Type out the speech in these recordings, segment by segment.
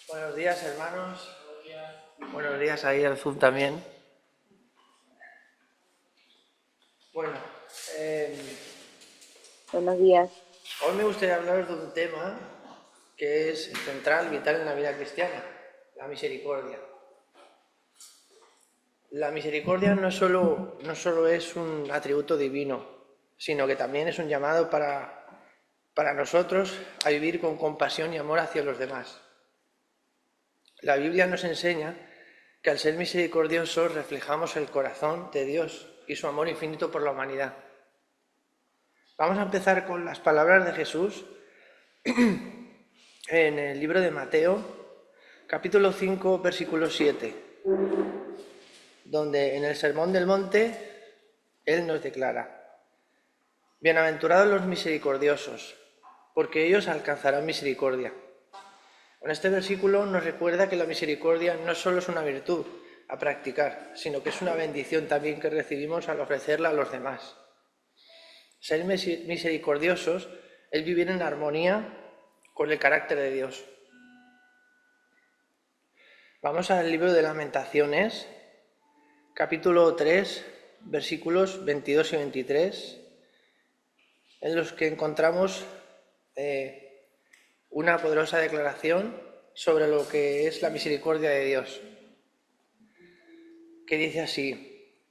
Buenos días, hermanos. Buenos días ahí al Zoom también. Bueno, Buenos días. hoy me gustaría hablaros de un tema que es central, vital en la vida cristiana, la misericordia. La misericordia no solo es un atributo divino, sino que también es un llamado para nosotros a vivir con compasión y amor hacia los demás. La Biblia nos enseña que al ser misericordiosos reflejamos el corazón de Dios y su amor infinito por la humanidad. Vamos a empezar con las palabras de Jesús en el libro de Mateo, capítulo 5, versículo 7, donde en el Sermón del Monte Él nos declara: bienaventurados los misericordiosos, porque ellos alcanzarán misericordia. Con este versículo nos recuerda que la misericordia no solo es una virtud a practicar, sino que es una bendición también que recibimos al ofrecerla a los demás. Ser misericordiosos es vivir en armonía con el carácter de Dios. Vamos al libro de Lamentaciones, capítulo 3, versículos 22 y 23, en los que encontramos una poderosa declaración sobre lo que es la misericordia de Dios, que dice así: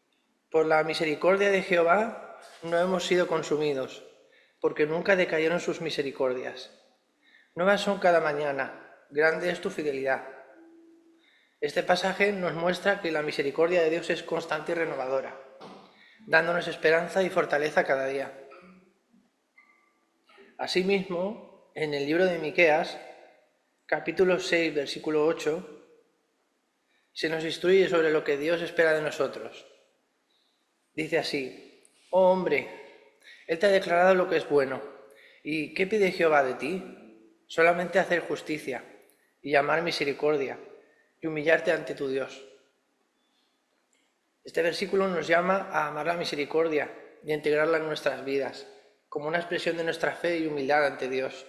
por la misericordia de Jehová no hemos sido consumidos, porque nunca decayeron sus misericordias. Nuevas son cada mañana, grande es tu fidelidad. Este pasaje nos muestra que la misericordia de Dios es constante y renovadora, dándonos esperanza y fortaleza cada día. Asimismo, en el libro de Miqueas, capítulo 6, versículo 8, se nos instruye sobre lo que Dios espera de nosotros. Dice así: oh hombre, Él te ha declarado lo que es bueno. ¿Y qué pide Jehová de ti? Solamente hacer justicia y llamar misericordia y humillarte ante tu Dios. Este versículo nos llama a amar la misericordia y a integrarla en nuestras vidas, como una expresión de nuestra fe y humildad ante Dios.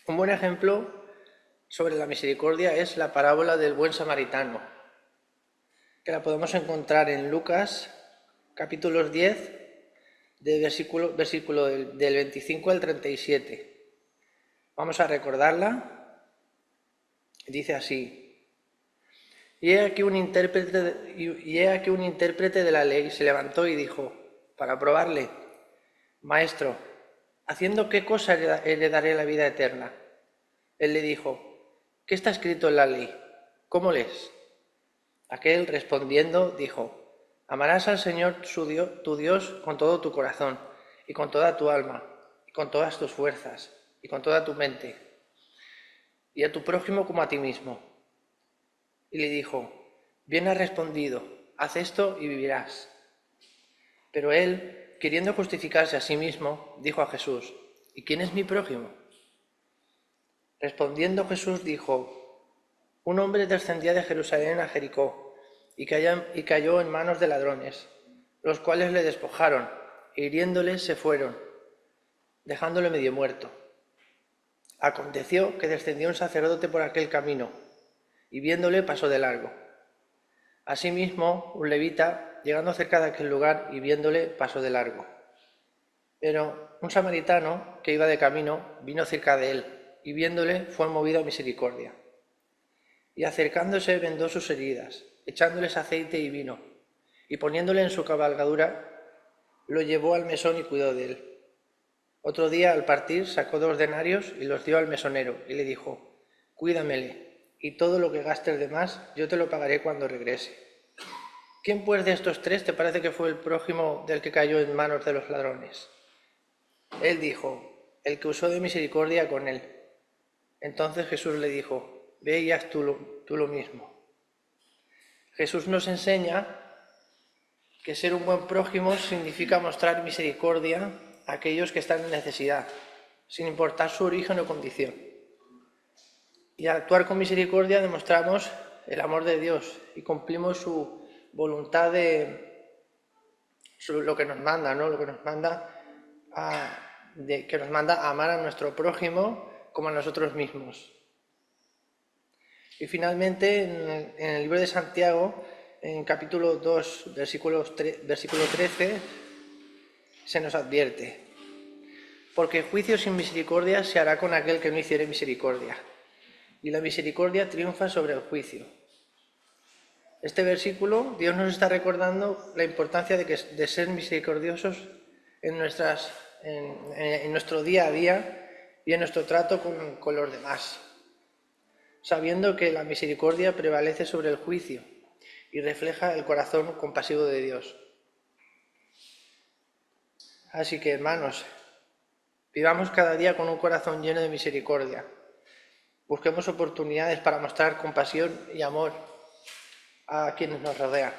Un buen ejemplo sobre la misericordia es la parábola del buen samaritano, que la podemos encontrar en Lucas, capítulos 10, versículo del 25 al 37. Vamos a recordarla. Dice así: y he aquí un intérprete de la ley se levantó y dijo, para probarle: Maestro, ¿haciendo qué cosa heredaré la vida eterna? Él le dijo: ¿qué está escrito en la ley? ¿Cómo lees? Aquel, respondiendo, dijo: amarás al Señor tu Dios con todo tu corazón, y con toda tu alma, y con todas tus fuerzas, y con toda tu mente, y a tu prójimo como a ti mismo. Y le dijo: bien has respondido, haz esto y vivirás. Pero él, queriendo justificarse a sí mismo, dijo a Jesús: ¿y quién es mi prójimo? Respondiendo Jesús dijo: un hombre descendía de Jerusalén a Jericó y cayó en manos de ladrones, los cuales le despojaron e hiriéndole se fueron, dejándole medio muerto. Aconteció que descendió un sacerdote por aquel camino y viéndole pasó de largo. Asimismo, un levita, llegando cerca de aquel lugar y viéndole, pasó de largo. Pero un samaritano que iba de camino vino cerca de él y viéndole fue movido a misericordia. Y acercándose vendó sus heridas, echándoles aceite y vino, y poniéndole en su cabalgadura, lo llevó al mesón y cuidó de él. Otro día, al partir, sacó 2 denarios y los dio al mesonero, y le dijo: cuídamele, y todo lo que gastes de más yo te lo pagaré cuando regrese. ¿Quién pues de estos 3 te parece que fue el prójimo del que cayó en manos de los ladrones? Él dijo: el que usó de misericordia con él. Entonces Jesús le dijo: ve y haz tú lo mismo. Jesús nos enseña que ser un buen prójimo significa mostrar misericordia a aquellos que están en necesidad, sin importar su origen o condición. Y al actuar con misericordia demostramos el amor de Dios y cumplimos su voluntad de lo que nos manda, ¿no? Lo que nos manda que nos manda a amar a nuestro prójimo como a nosotros mismos. Y finalmente, en el libro de Santiago, en capítulo 2, versículo 13, se nos advierte: porque el juicio sin misericordia se hará con aquel que no hiciere misericordia, y la misericordia triunfa sobre el juicio. Este versículo, Dios nos está recordando la importancia de ser misericordiosos en nuestro día a día y en nuestro trato con los demás, sabiendo que la misericordia prevalece sobre el juicio y refleja el corazón compasivo de Dios. Así que, hermanos, vivamos cada día con un corazón lleno de misericordia. Busquemos oportunidades para mostrar compasión y amor a quienes nos rodean,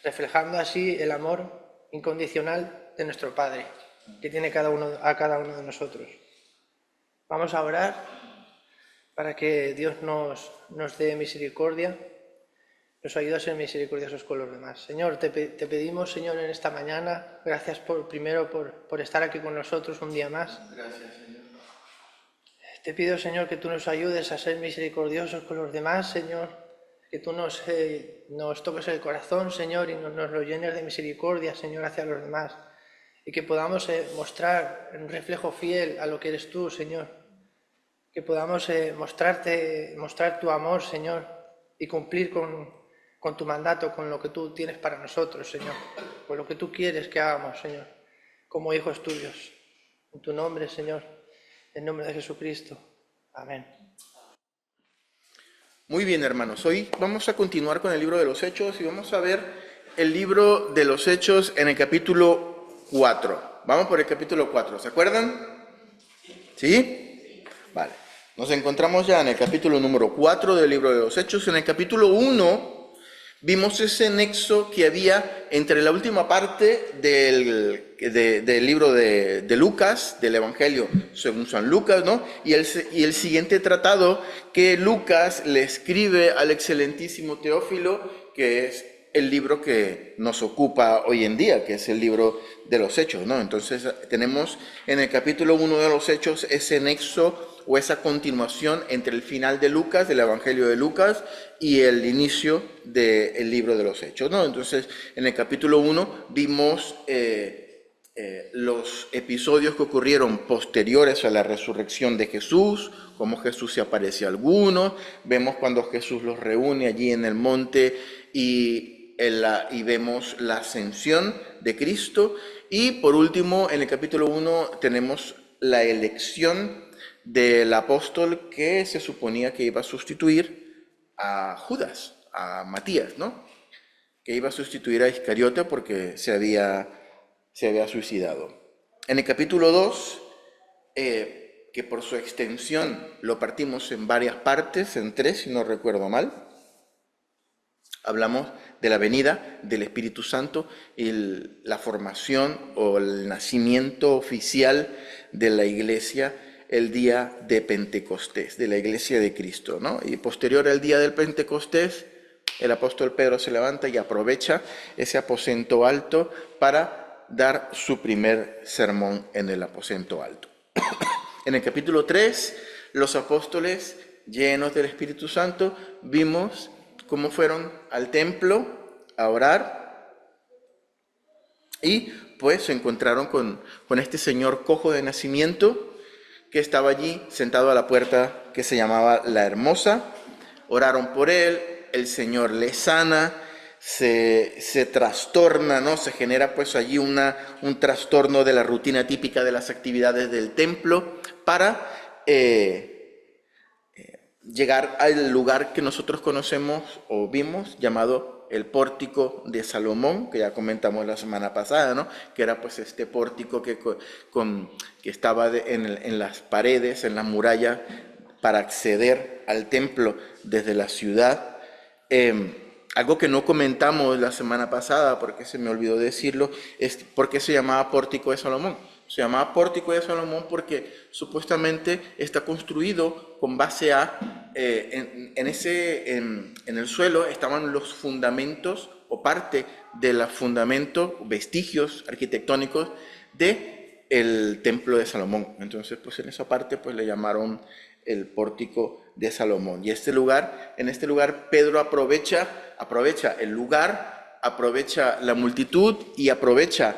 reflejando así el amor incondicional de nuestro Padre, que tiene a cada uno de nosotros. Vamos a orar para que Dios nos dé misericordia, nos ayude a ser misericordiosos con los demás. Señor, te pedimos, Señor, en esta mañana, gracias primero por estar aquí con nosotros un día más. Gracias, Señor. Te pido, Señor, que tú nos ayudes a ser misericordiosos con los demás, Señor, que tú nos toques el corazón, Señor, y nos lo llenes de misericordia, Señor, hacia los demás, y que podamos mostrar un reflejo fiel a lo que eres tú, Señor, que podamos mostrar tu amor, Señor, y cumplir con tu mandato, con lo que tú tienes para nosotros, Señor, con lo que tú quieres que hagamos, Señor, como hijos tuyos. En tu nombre, Señor, en nombre de Jesucristo. Amén. Muy bien, hermanos. Hoy vamos a continuar con el libro de los Hechos y vamos a ver el libro de los Hechos en el capítulo 4. Vamos por el capítulo 4, ¿se acuerdan? ¿Sí? Vale. Nos encontramos ya en el capítulo número 4 del libro de los Hechos. En el capítulo 1 vimos ese nexo que había entre la última parte del libro de Lucas, del Evangelio según San Lucas, ¿no? Y el siguiente tratado que Lucas le escribe al excelentísimo Teófilo, que es el libro que nos ocupa hoy en día, que es el libro de los Hechos, ¿no? Entonces tenemos en el capítulo 1 de los Hechos ese nexo o esa continuación entre el final de Lucas, del Evangelio de Lucas, y el inicio del libro de los Hechos, ¿no? Entonces, en el capítulo 1 vimos los episodios que ocurrieron posteriores a la resurrección de Jesús, cómo Jesús se aparece a algunos, vemos cuando Jesús los reúne allí en el monte y vemos la ascensión de Cristo, y por último, en el capítulo 1 tenemos la elección del apóstol que se suponía que iba a sustituir a Judas, a Matías, ¿no? Que iba a sustituir a Iscariote porque se había suicidado. En el capítulo 2, que por su extensión lo partimos en varias partes, en 3 si no recuerdo mal, hablamos de la venida del Espíritu Santo y la formación o el nacimiento oficial de la iglesia el día de Pentecostés, de la iglesia de Cristo, ¿no? Y posterior al día del Pentecostés, el apóstol Pedro se levanta y aprovecha ese aposento alto para dar su primer sermón en el aposento alto. En el capítulo 3, los apóstoles, llenos del Espíritu Santo, vimos cómo fueron al templo a orar y pues se encontraron con este señor cojo de nacimiento que estaba allí sentado a la puerta que se llamaba La Hermosa. Oraron por él, el Señor le sana, se trastorna, ¿no? Se genera pues allí un trastorno de la rutina típica de las actividades del templo para llegar al lugar que nosotros conocemos o vimos llamado el pórtico de Salomón, que ya comentamos la semana pasada, ¿no? Que era pues este pórtico que estaba en las paredes, en la muralla, para acceder al templo desde la ciudad. Algo que no comentamos la semana pasada, porque se me olvidó decirlo, es por qué se llamaba pórtico de Salomón. Se llamaba pórtico de Salomón porque supuestamente está construido con base a, en el suelo estaban los fundamentos o parte de los fundamentos, vestigios arquitectónicos de el templo de Salomón. Entonces, pues en esa parte pues le llamaron el pórtico de Salomón. Y en este lugar Pedro aprovecha el lugar, aprovecha la multitud y aprovecha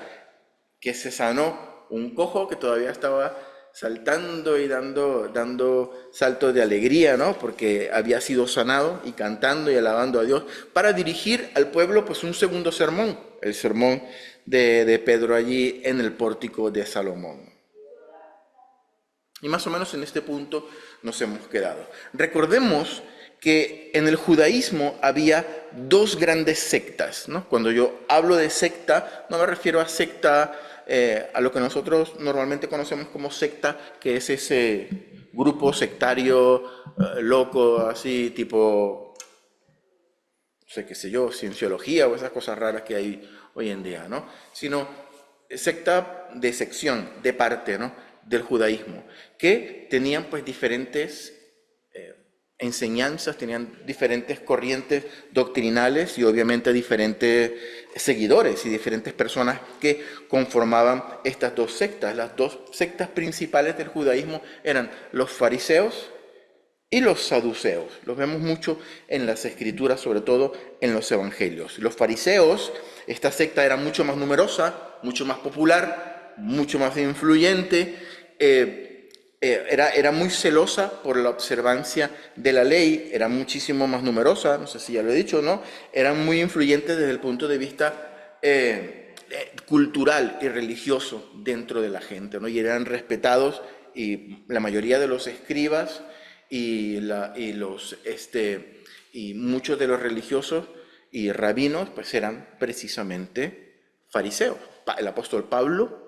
que se sanó un cojo que todavía estaba saltando y dando saltos de alegría, ¿no? Porque había sido sanado, y cantando y alabando a Dios, para dirigir al pueblo pues un segundo sermón, el sermón de Pedro allí en el pórtico de Salomón. Y más o menos en este punto nos hemos quedado. Recordemos que en el judaísmo había dos grandes sectas, ¿no? Cuando yo hablo de secta, no me refiero a secta, a lo que nosotros normalmente conocemos como secta, que es ese grupo sectario loco, así tipo, no sé qué sé yo, cienciología o esas cosas raras que hay hoy en día, ¿no? Sino secta de sección, de parte, ¿no?, del judaísmo, que tenían pues diferentes enseñanzas, tenían diferentes corrientes doctrinales y obviamente diferentes seguidores y diferentes personas que conformaban estas dos sectas. Las dos sectas principales del judaísmo eran los fariseos y los saduceos. Los vemos mucho en las escrituras, sobre todo en los evangelios. Los fariseos, esta secta era mucho más numerosa, mucho más popular, mucho más influyente, era muy celosa por la observancia de la ley, era muchísimo más numerosa, no sé si ya lo he dicho, ¿no? Eran muy influyentes desde el punto de vista cultural y religioso dentro de la gente, ¿no? Y eran respetados, y la mayoría de los escribas y muchos de los religiosos y rabinos pues eran precisamente fariseos. El apóstol Pablo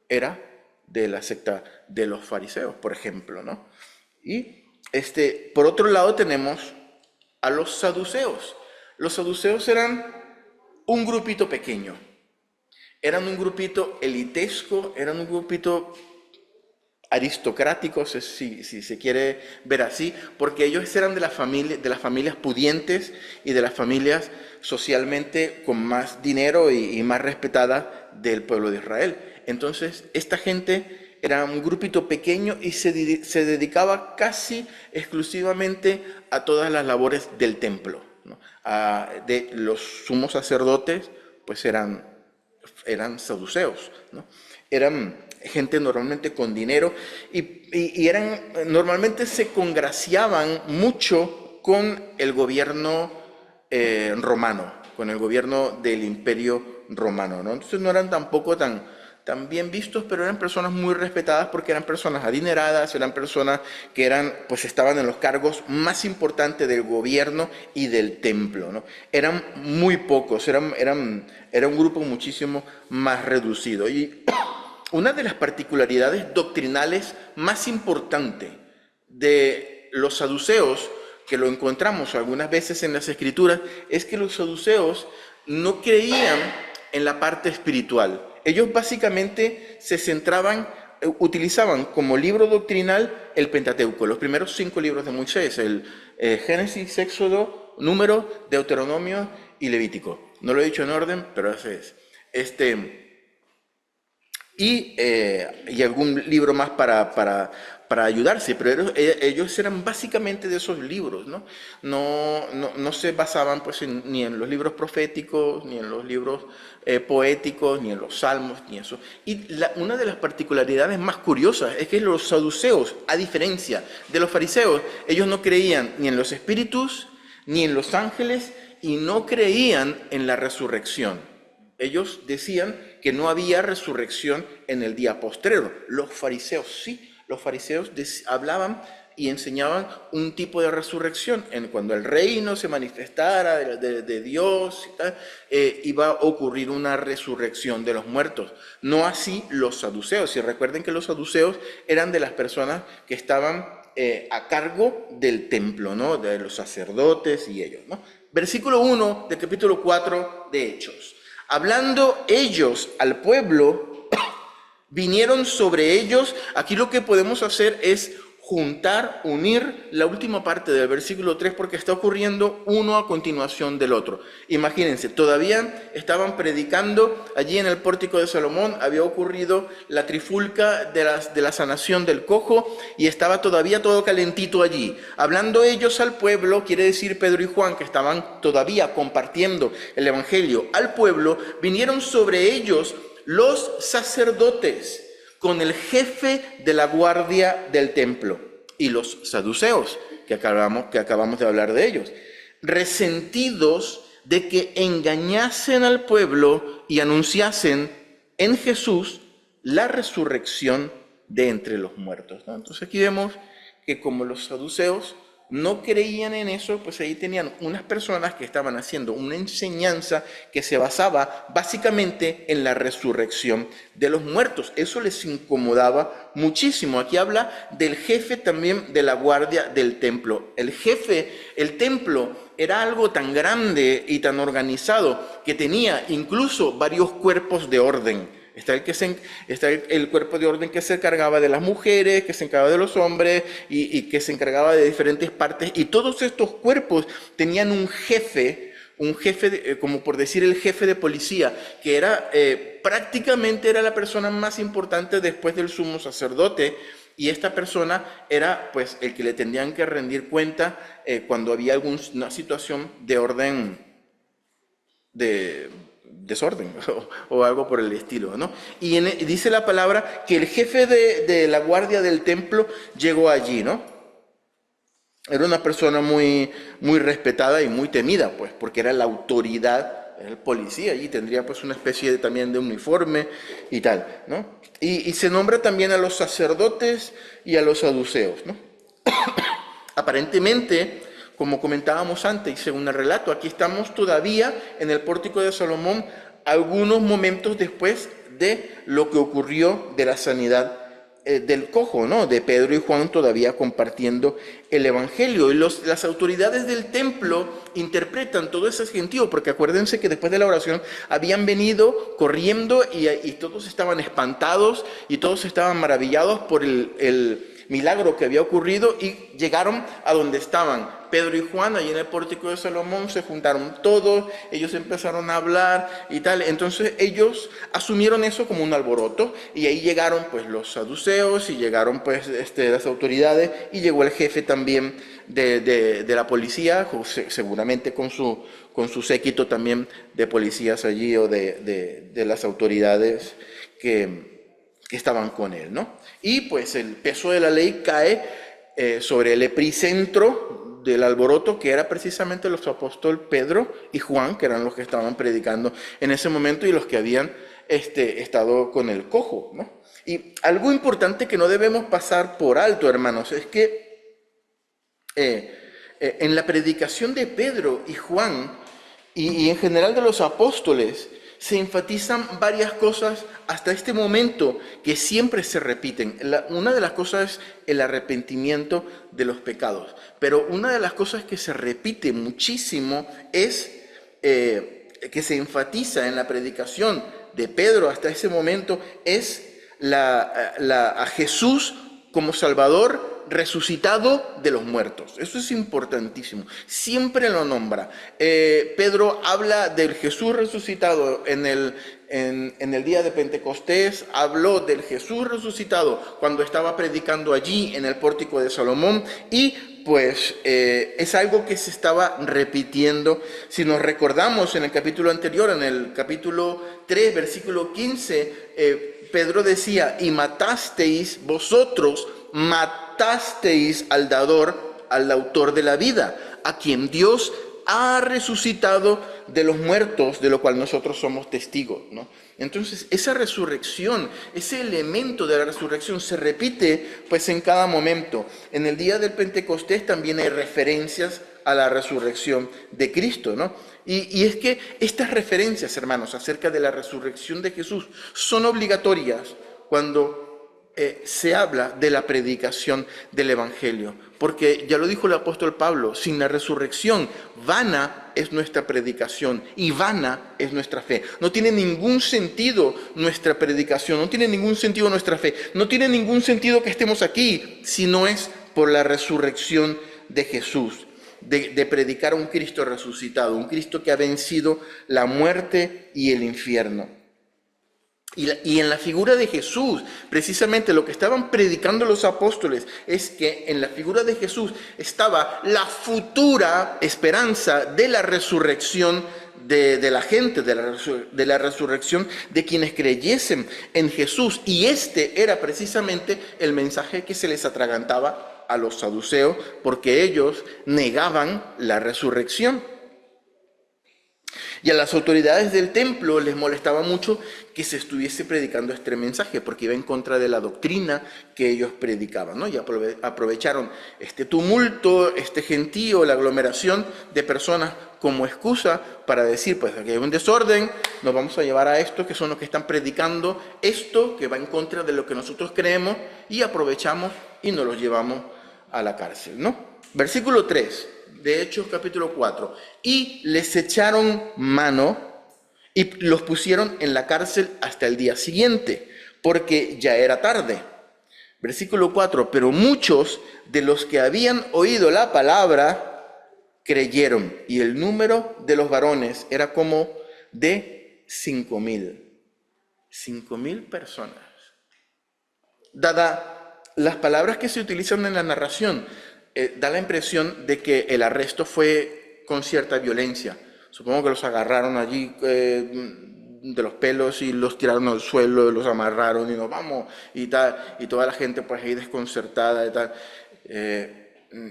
era de la secta de los fariseos, por ejemplo, ¿no? Y por otro lado tenemos a los saduceos. Los saduceos eran un grupito pequeño, eran un grupito elitesco, eran un grupito aristocrático, si se quiere ver así, porque ellos eran de las familias pudientes y de las familias socialmente con más dinero y más respetadas del pueblo de Israel. Entonces, esta gente era un grupito pequeño y se dedicaba casi exclusivamente a todas las labores del templo, ¿no? De los sumos sacerdotes, pues eran saduceos, ¿no? Eran gente normalmente con dinero y normalmente se congraciaban mucho con el gobierno romano, con el gobierno del Imperio Romano, ¿no? Entonces no eran tampoco tan bien vistos, pero eran personas muy respetadas porque eran personas adineradas, eran personas que estaban en los cargos más importantes del gobierno y del templo, ¿no? Eran muy pocos, era un grupo muchísimo más reducido. Y una de las particularidades doctrinales más importantes de los saduceos, que lo encontramos algunas veces en las escrituras, es que los saduceos no creían en la parte espiritual. Ellos básicamente utilizaban como libro doctrinal el Pentateuco, los primeros 5 libros de Moisés, el Génesis, Éxodo, Números, Deuteronomio y Levítico. No lo he dicho en orden, pero ese es. Y algún libro más para ayudarse, pero ellos eran básicamente de esos libros, ¿no? No se basaban pues ni en los libros proféticos, ni en los libros poéticos, ni en los salmos, ni eso. Y una de las particularidades más curiosas es que los saduceos, a diferencia de los fariseos, ellos no creían ni en los espíritus, ni en los ángeles, y no creían en la resurrección. Ellos decían que no había resurrección en el día postrero. Los fariseos sí, los fariseos hablaban y enseñaban un tipo de resurrección. Cuando el reino se manifestara de Dios, iba a ocurrir una resurrección de los muertos. No así los saduceos. Y recuerden que los saduceos eran de las personas que estaban a cargo del templo, ¿no? De los sacerdotes y ellos, ¿no? Versículo 1 del capítulo 4 de Hechos. Hablando ellos al pueblo, vinieron sobre ellos. Aquí lo que podemos hacer es juntar, unir la última parte del versículo 3 porque está ocurriendo uno a continuación del otro. Imagínense, todavía estaban predicando allí en el pórtico de Salomón, había ocurrido la trifulca de la sanación del cojo y estaba todavía todo calentito allí. Hablando ellos al pueblo, quiere decir Pedro y Juan, que estaban todavía compartiendo el evangelio al pueblo, vinieron sobre ellos los sacerdotes con el jefe de la guardia del templo y los saduceos, que acabamos de hablar de ellos, resentidos de que engañasen al pueblo y anunciasen en Jesús la resurrección de entre los muertos, ¿no? Entonces aquí vemos que como los saduceos no creían en eso, pues ahí tenían unas personas que estaban haciendo una enseñanza que se basaba básicamente en la resurrección de los muertos. Eso les incomodaba muchísimo. Aquí habla del jefe también de la guardia del templo. El templo era algo tan grande y tan organizado que tenía incluso varios cuerpos de orden. Está el cuerpo de orden que se encargaba de las mujeres, que se encargaba de los hombres y que se encargaba de diferentes partes. Y todos estos cuerpos tenían un jefe, como por decir el jefe de policía, que era prácticamente era la persona más importante después del sumo sacerdote. Y esta persona era pues el que le tendrían que rendir cuenta cuando había alguna situación de orden de desorden o algo por el estilo, ¿no? Y dice la palabra que el jefe de la guardia del templo llegó allí, ¿no? Era una persona muy, muy respetada y muy temida, pues, porque era la autoridad, el policía, allí tendría pues una especie también de uniforme y tal, ¿no? Y se nombra también a los sacerdotes y a los saduceos, ¿no? Aparentemente, como comentábamos antes, y según el relato, aquí estamos todavía en el pórtico de Salomón, algunos momentos después de lo que ocurrió de la sanidad del cojo, ¿no? De Pedro y Juan todavía compartiendo el evangelio. Y las autoridades del templo interpretan todo ese sentido, porque acuérdense que después de la oración habían venido corriendo y todos estaban espantados y todos estaban maravillados por el milagro que había ocurrido y llegaron a donde estaban Pedro y Juan, allí en el pórtico de Salomón, se juntaron todos, ellos empezaron a hablar y tal, entonces ellos asumieron eso como un alboroto y ahí llegaron pues los saduceos y llegaron pues las autoridades y llegó el jefe también de la policía, seguramente con su séquito también de policías allí o de las autoridades que estaban con él, ¿no? Y pues el peso de la ley cae sobre el epicentro del alboroto, que era precisamente los apóstoles Pedro y Juan, que eran los que estaban predicando en ese momento y los que habían estado con el cojo, ¿no? Y algo importante que no debemos pasar por alto, hermanos, es que en la predicación de Pedro y Juan y en general de los apóstoles, se enfatizan varias cosas hasta este momento que siempre se repiten. Una de las cosas es el arrepentimiento de los pecados, pero una de las cosas que se repite muchísimo es que se enfatiza en la predicación de Pedro hasta ese momento es a Jesús como Salvador resucitado de los muertos. Eso es importantísimo. Siempre lo nombra. Pedro habla del Jesús resucitado en el día de Pentecostés. Habló del Jesús resucitado cuando estaba predicando allí en el pórtico de Salomón. Y pues es algo que se estaba repitiendo. Si nos recordamos en el capítulo anterior, en el capítulo 3, versículo 15, Pedro decía, y matasteis vosotros, matasteis al autor de la vida, a quien Dios ha resucitado de los muertos, de lo cual nosotros somos testigos, ¿no? Entonces, esa resurrección, ese elemento de la resurrección se repite pues en cada momento. En el día del Pentecostés también hay referencias a la resurrección de Cristo, ¿no? Y es que estas referencias, hermanos, acerca de la resurrección de Jesús son obligatorias cuando se habla de la predicación del Evangelio, porque ya lo dijo el apóstol Pablo, sin la resurrección, vana es nuestra predicación y vana es nuestra fe. No tiene ningún sentido nuestra predicación, no tiene ningún sentido nuestra fe, no tiene ningún sentido que estemos aquí si no es por la resurrección de Jesús, de predicar a un Cristo resucitado, un Cristo que ha vencido la muerte y el infierno. Y en la figura de Jesús, precisamente lo que estaban predicando los apóstoles es que en la figura de Jesús estaba la futura esperanza de la resurrección de la gente, de la resurrección de quienes creyesen en Jesús. Y este era precisamente el mensaje que se les atragantaba a los saduceos, porque ellos negaban la resurrección. Y a las autoridades del templo les molestaba mucho que se estuviese predicando este mensaje, porque iba en contra de la doctrina que ellos predicaban, ¿no? Y aprovecharon este tumulto, este gentío, la aglomeración de personas como excusa para decir, pues aquí hay un desorden, nos vamos a llevar a estos que son los que están predicando esto que va en contra de lo que nosotros creemos, y aprovechamos y nos los llevamos a la cárcel, ¿no? Versículo 3. De Hechos capítulo 4, y les echaron mano y los pusieron en la cárcel hasta el día siguiente, porque ya era tarde. Versículo 4, pero muchos de los que habían oído la palabra creyeron, y el número de los varones era como de 5,000. 5,000 personas. Dada las palabras que se utilizan en la narración, da la impresión de que el arresto fue con cierta violencia. Supongo que los agarraron allí de los pelos y los tiraron al suelo, los amarraron y nos vamos y tal, y toda la gente pues ahí desconcertada y tal,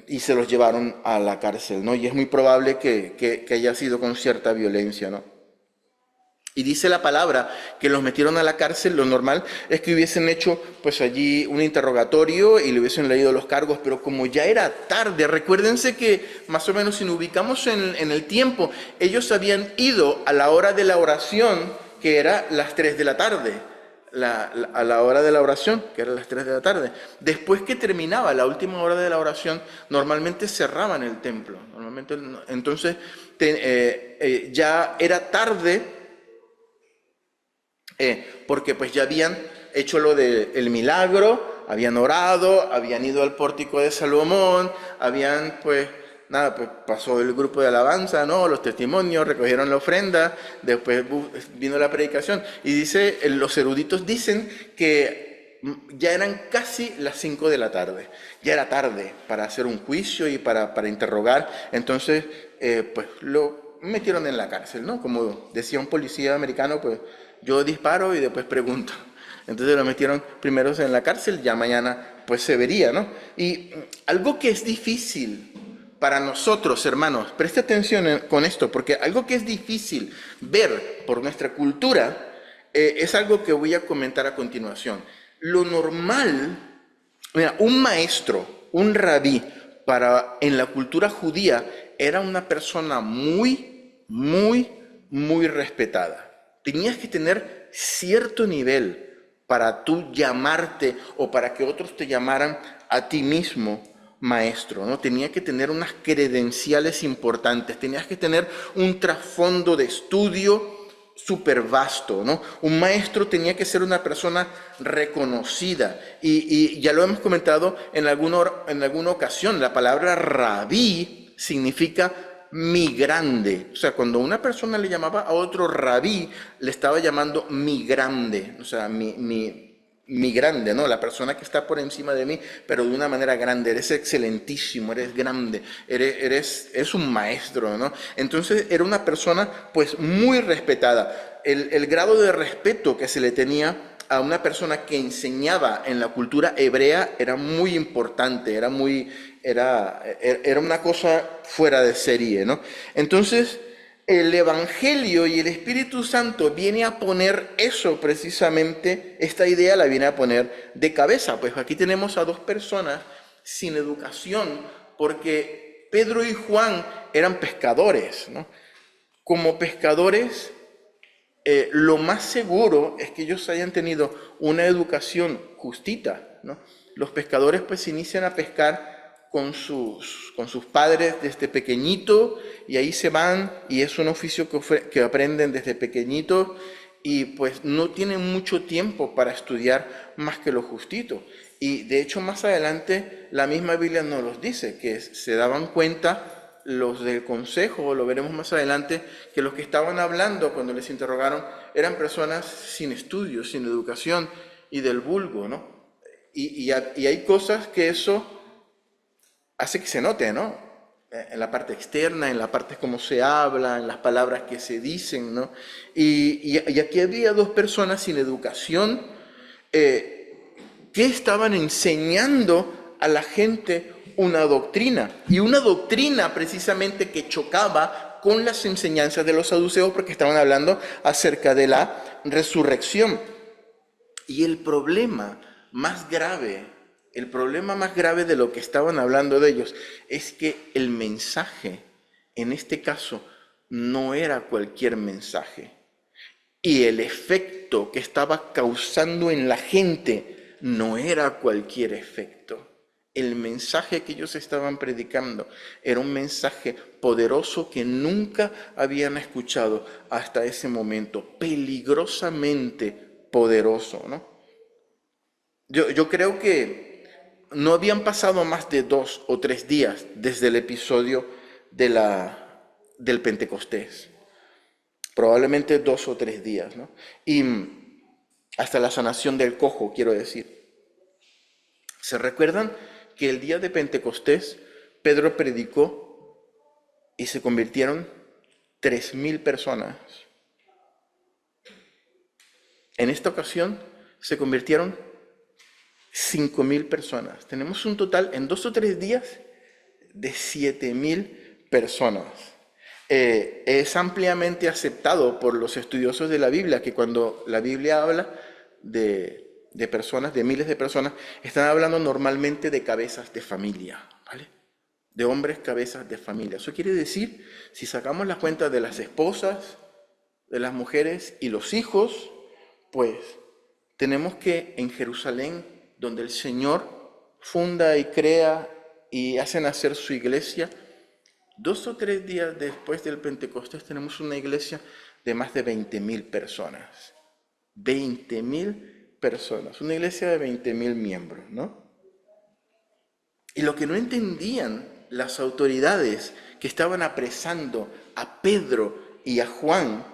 y se los llevaron a la cárcel, ¿no? Y es muy probable que haya sido con cierta violencia, ¿no? Y dice la palabra que los metieron a la cárcel. Lo normal es que hubiesen hecho pues allí un interrogatorio y le hubiesen leído los cargos, pero como ya era tarde, recuérdense que más o menos si nos ubicamos en el tiempo, ellos habían ido a la hora de la oración, que era las 3 de la tarde, a la hora de la oración, que era las 3 de la tarde. Después que terminaba la última hora de la oración, normalmente cerraban el templo. Entonces ya era tarde, porque pues ya habían hecho lo del milagro, habían orado, habían ido al pórtico de Salomón, habían pues pasó el grupo de alabanza, ¿no? Los testimonios, recogieron la ofrenda, después vino la predicación, y dice, los eruditos dicen que ya eran casi las 5 de la tarde, ya era tarde para hacer un juicio y para interrogar. Entonces pues lo metieron en la cárcel, ¿no? Como decía un policía americano, pues yo disparo y después pregunto. Entonces lo metieron primero en la cárcel, ya mañana pues se vería, ¿no? Y algo que es difícil para nosotros, hermanos, preste atención con esto, porque algo que es difícil ver por nuestra cultura es algo que voy a comentar a continuación. Lo normal, mira, un maestro, un rabí, en la cultura judía era una persona muy, muy, muy respetada. Tenías que tener cierto nivel para tú llamarte o para que otros te llamaran a ti mismo maestro, ¿no? Tenías que tener unas credenciales importantes, tenías que tener un trasfondo de estudio súper vasto, ¿no? Un maestro tenía que ser una persona reconocida, y ya lo hemos comentado en alguna ocasión, la palabra rabí significa mi grande. O sea, cuando una persona le llamaba a otro rabí, le estaba llamando mi grande, o sea, mi grande, ¿no? La persona que está por encima de mí, pero de una manera grande. Eres excelentísimo, eres grande, eres un maestro, ¿no? Entonces era una persona pues muy respetada. El grado de respeto que se le tenía a una persona que enseñaba en la cultura hebrea era muy importante, era una cosa fuera de serie, ¿no? Entonces, el Evangelio y el Espíritu Santo viene a poner eso precisamente, esta idea la viene a poner de cabeza. Pues aquí tenemos a dos personas sin educación, porque Pedro y Juan eran pescadores, ¿no? Como pescadores, lo más seguro es que ellos hayan tenido una educación justita, ¿no? Los pescadores pues se inician a pescar con sus padres desde pequeñito y ahí se van y es un oficio que aprenden desde pequeñito y pues no tienen mucho tiempo para estudiar más que lo justito. Y de hecho más adelante la misma Biblia nos los dice, que se daban cuenta los del consejo, lo veremos más adelante, que los que estaban hablando cuando les interrogaron eran personas sin estudios, sin educación y del vulgo, ¿no? Y hay cosas que eso hace que se note, ¿no? En la parte externa, en la parte como se habla, en las palabras que se dicen, ¿no? Y aquí había dos personas sin educación que estaban enseñando a la gente una doctrina, y una doctrina precisamente que chocaba con las enseñanzas de los saduceos porque estaban hablando acerca de la resurrección. Y el problema más grave de lo que estaban hablando de ellos es que el mensaje, en este caso, no era cualquier mensaje. Y el efecto que estaba causando en la gente no era cualquier efecto. El mensaje que ellos estaban predicando era un mensaje poderoso que nunca habían escuchado hasta ese momento, peligrosamente poderoso, ¿no? Yo creo que no habían pasado más de 2 o 3 días desde el episodio del Pentecostés. Probablemente 2 o 3 días, ¿no? Y hasta la sanación del cojo, quiero decir. ¿Se recuerdan que el día de Pentecostés Pedro predicó y se convirtieron 3,000 personas? En esta ocasión se convirtieron 5,000 personas. Tenemos un total en 2 o 3 días de 7,000 personas. Es ampliamente aceptado por los estudiosos de la Biblia que cuando la Biblia habla de personas, de miles de personas, están hablando normalmente de cabezas de familia, ¿vale? De hombres cabezas de familia. Eso quiere decir, si sacamos las cuentas de las esposas, de las mujeres y los hijos, pues tenemos que en Jerusalén, donde el Señor funda y crea y hace nacer su iglesia, 2 o 3 días después del Pentecostés tenemos una iglesia de más de 20,000 personas. 20,000 personas, una iglesia de 20,000 miembros, ¿no? Y lo que no entendían las autoridades que estaban apresando a Pedro y a Juan,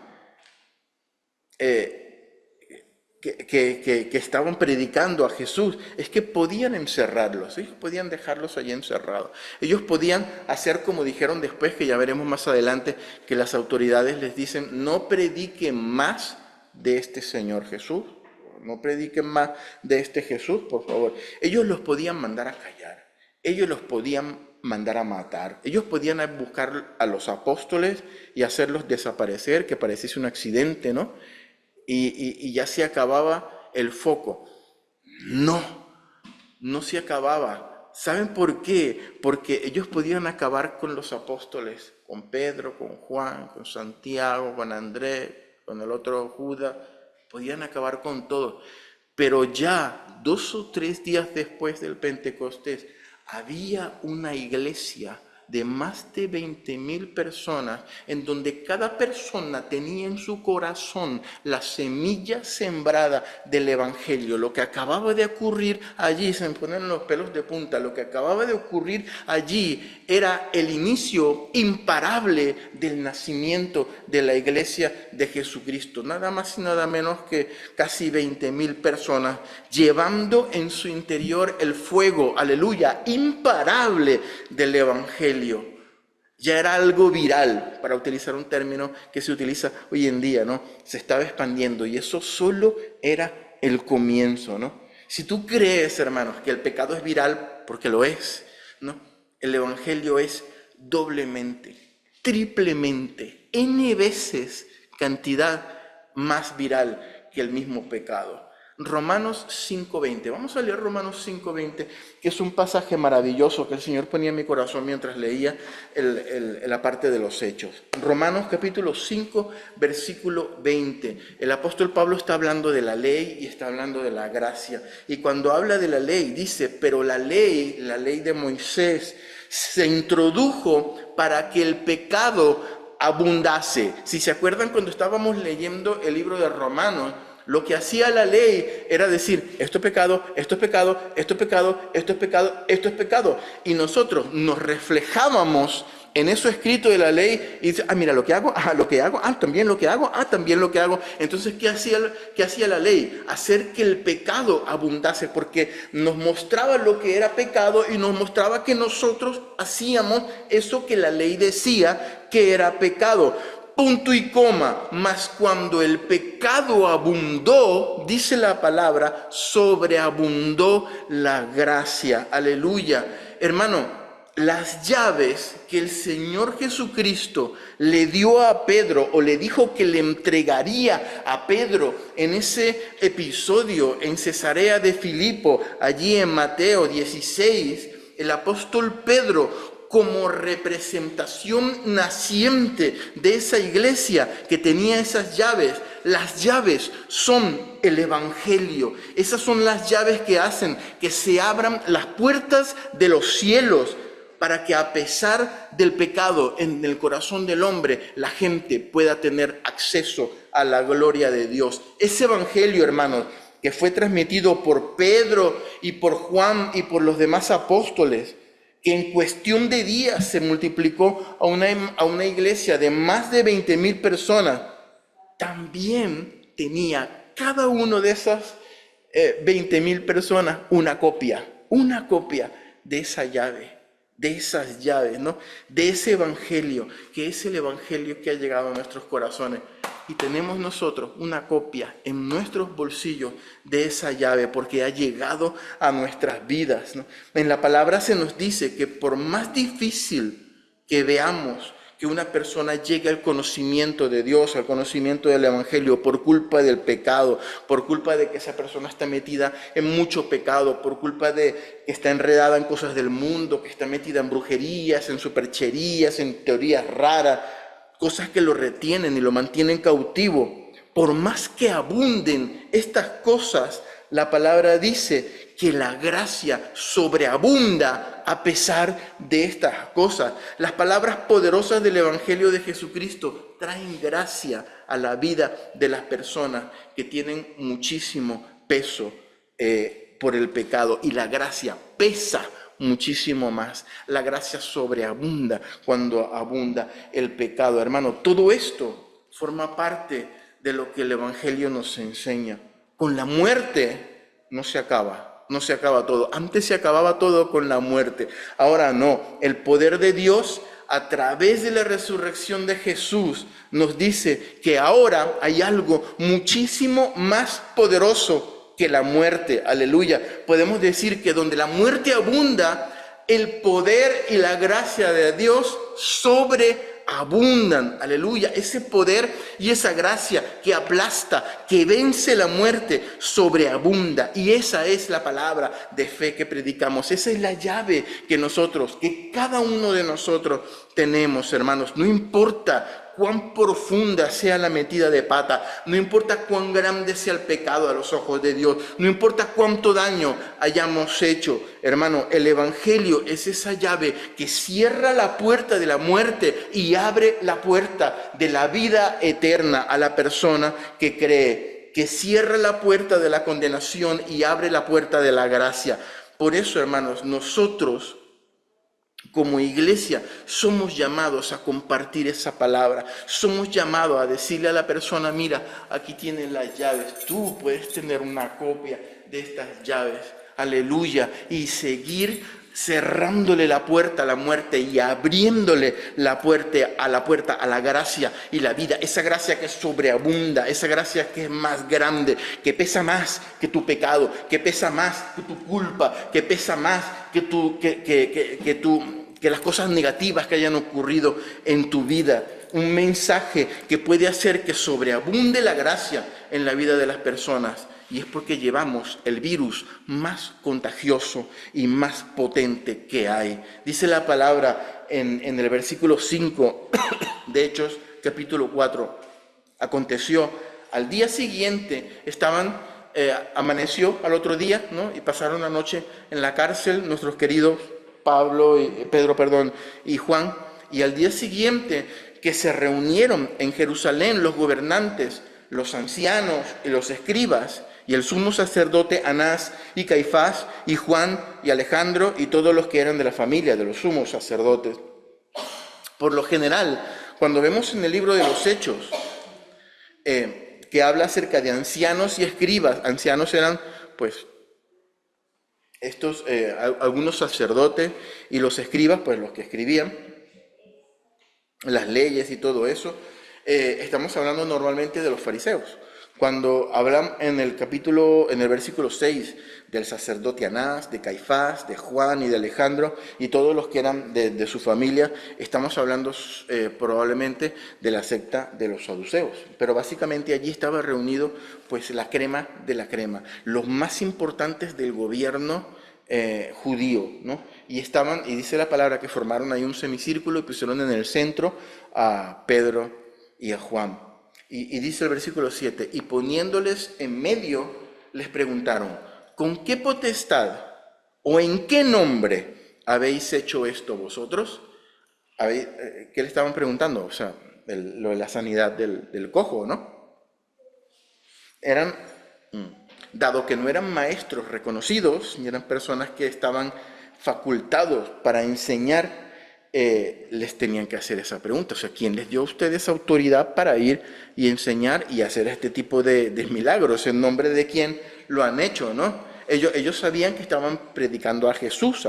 que estaban predicando a Jesús, es que podían encerrarlos, ellos podían dejarlos allí encerrados. Ellos podían hacer como dijeron después, que ya veremos más adelante, que las autoridades les dicen, no prediquen más de este Señor Jesús, no prediquen más de este Jesús, por favor. Ellos los podían mandar a callar, ellos los podían mandar a matar, ellos podían buscar a los apóstoles y hacerlos desaparecer, que pareciese un accidente, ¿no? Y ya se acababa el foco. No se acababa. ¿Saben por qué? Porque ellos podían acabar con los apóstoles, con Pedro, con Juan, con Santiago, con Andrés, con el otro Judas, podían acabar con todo. Pero ya 2 o 3 días después del Pentecostés, había una iglesia de más de 20,000 personas, en donde cada persona tenía en su corazón la semilla sembrada del Evangelio. Lo que acababa de ocurrir allí, se me ponen los pelos de punta, lo que acababa de ocurrir allí era el inicio imparable del nacimiento de la iglesia de Jesucristo. Nada más y nada menos que casi 20,000 personas llevando en su interior el fuego, aleluya, imparable del Evangelio. Ya era algo viral, para utilizar un término que se utiliza hoy en día, ¿no? Se estaba expandiendo y eso solo era el comienzo, ¿no? Si tú crees, hermanos, que el pecado es viral, porque lo es, ¿no? El Evangelio es doblemente, triplemente, n veces cantidad más viral que el mismo pecado. Romanos 5:20. Vamos a leer Romanos 5:20, que es un pasaje maravilloso que el Señor ponía en mi corazón mientras leía la parte de los Hechos. Romanos capítulo 5, versículo 20. El apóstol Pablo está hablando de la ley y está hablando de la gracia. Y cuando habla de la ley, dice, pero la ley de Moisés, se introdujo para que el pecado abundase. Si se acuerdan cuando estábamos leyendo el libro de Romanos, lo que hacía la ley era decir, esto es pecado, esto es pecado, esto es pecado, esto es pecado, esto es pecado. Y nosotros nos reflejábamos en eso escrito de la ley y dice, mira lo que hago, también lo que hago, también lo que hago. Entonces, ¿qué hacía la ley? Hacer que el pecado abundase, porque nos mostraba lo que era pecado y nos mostraba que nosotros hacíamos eso que la ley decía que era pecado. Punto y coma, mas cuando el pecado abundó, dice la palabra, sobreabundó la gracia. Aleluya. Hermano, las llaves que el Señor Jesucristo le dio a Pedro, o le dijo que le entregaría a Pedro en ese episodio en Cesarea de Filipo, allí en Mateo 16, el apóstol Pedro, como representación naciente de esa iglesia que tenía esas llaves. Las llaves son el Evangelio. Esas son las llaves que hacen que se abran las puertas de los cielos para que, a pesar del pecado en el corazón del hombre, la gente pueda tener acceso a la gloria de Dios. Ese Evangelio, hermanos, que fue transmitido por Pedro y por Juan y por los demás apóstoles, que en cuestión de días se multiplicó a una iglesia de más de 20,000 personas, también tenía cada uno de esas 20,000 personas una copia de esa llave, de esas llaves, ¿no? De ese evangelio, que es el evangelio que ha llegado a nuestros corazones. Y tenemos nosotros una copia en nuestros bolsillos de esa llave, porque ha llegado a nuestras vidas, ¿no? En la palabra se nos dice que por más difícil que veamos que una persona llegue al conocimiento de Dios, al conocimiento del evangelio, por culpa del pecado, por culpa de que esa persona está metida en mucho pecado, por culpa de que está enredada en cosas del mundo, que está metida en brujerías, en supercherías, en teorías raras, cosas que lo retienen y lo mantienen cautivo. Por más que abunden estas cosas, la palabra dice que la gracia sobreabunda a pesar de estas cosas. Las palabras poderosas del Evangelio de Jesucristo traen gracia a la vida de las personas que tienen muchísimo peso por el pecado, y la gracia pesa muchísimo más. La gracia sobreabunda cuando abunda el pecado. Hermano, todo esto forma parte de lo que el Evangelio nos enseña. Con la muerte no se acaba todo. Antes se acababa todo con la muerte. Ahora no. El poder de Dios, a través de la resurrección de Jesús, nos dice que ahora hay algo muchísimo más poderoso que la muerte. Aleluya. Podemos decir que donde la muerte abunda, el poder y la gracia de Dios sobreabundan. Aleluya. Ese poder y esa gracia que aplasta, que vence la muerte, sobreabunda. Y esa es la palabra de fe que predicamos. Esa es la llave que cada uno de nosotros tenemos, hermanos. No importa cuán profunda sea la metida de pata, no importa cuán grande sea el pecado a los ojos de Dios, no importa cuánto daño hayamos hecho, hermano, el Evangelio es esa llave que cierra la puerta de la muerte y abre la puerta de la vida eterna a la persona que cree, que cierra la puerta de la condenación y abre la puerta de la gracia. Por eso, hermanos, nosotros como iglesia somos llamados a compartir esa palabra. Somos llamados a decirle a la persona, mira, aquí tienes las llaves. Tú puedes tener una copia de estas llaves. Aleluya. Y seguir cerrándole la puerta a la muerte y abriéndole la puerta a la gracia y la vida. Esa gracia que sobreabunda, esa gracia que es más grande, que pesa más que tu pecado, que pesa más que tu culpa, que pesa más que las cosas negativas que hayan ocurrido en tu vida. Un mensaje que puede hacer que sobreabunde la gracia en la vida de las personas y es porque llevamos el virus más contagioso y más potente que hay. Dice la palabra en el versículo 5 de Hechos, capítulo 4, aconteció al día siguiente, amaneció al otro día, ¿no? Y pasaron la noche en la cárcel nuestros queridos Pedro y Juan, y al día siguiente que se reunieron en Jerusalén los gobernantes, los ancianos y los escribas, y el sumo sacerdote Anás y Caifás y Juan y Alejandro y todos los que eran de la familia de los sumos sacerdotes. Por lo general, cuando vemos en el libro de los Hechos que habla acerca de ancianos y escribas, ancianos eran pues algunos sacerdotes, y los escribas, pues los que escribían las leyes y todo eso, estamos hablando normalmente de los fariseos. Cuando hablan en el versículo 6 del sacerdote Anás, de Caifás, de Juan y de Alejandro y todos los que eran de su familia, estamos hablando probablemente de la secta de los saduceos. Pero básicamente allí estaba reunido pues la crema de la crema, los más importantes del gobierno judío, ¿no? Y dice la palabra que formaron ahí un semicírculo y pusieron en el centro a Pedro y a Juan. Y dice el versículo 7, y poniéndoles en medio, les preguntaron, ¿con qué potestad o en qué nombre habéis hecho esto vosotros? ¿Qué le estaban preguntando? O sea, lo de la sanidad del cojo, ¿no? Dado que no eran maestros reconocidos, ni eran personas que estaban facultados para enseñar, les tenían que hacer esa pregunta. O sea, ¿quién les dio a ustedes autoridad para ir y enseñar y hacer este tipo de milagros? ¿En nombre de quién lo han hecho, no? Ellos sabían que estaban predicando al Jesús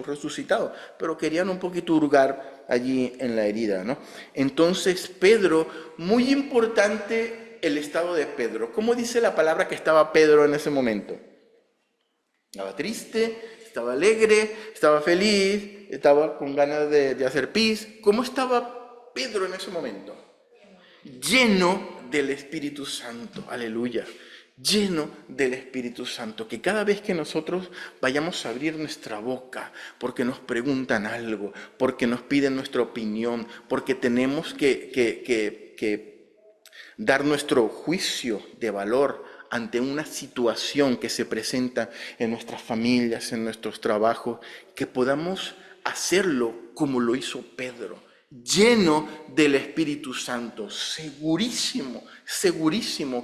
resucitado, pero querían un poquito hurgar allí en la herida, ¿no? Entonces Pedro, muy importante el estado de Pedro. ¿Cómo dice la palabra que estaba Pedro en ese momento? Estaba triste, estaba alegre, estaba feliz, estaba con ganas de hacer pis. ¿Cómo estaba Pedro en ese momento? Lleno del Espíritu Santo, aleluya, lleno del Espíritu Santo, que cada vez que nosotros vayamos a abrir nuestra boca, porque nos preguntan algo, porque nos piden nuestra opinión, porque tenemos que dar nuestro juicio de valor ante una situación que se presenta en nuestras familias, en nuestros trabajos, que podamos hacerlo como lo hizo Pedro, lleno del Espíritu Santo, segurísimo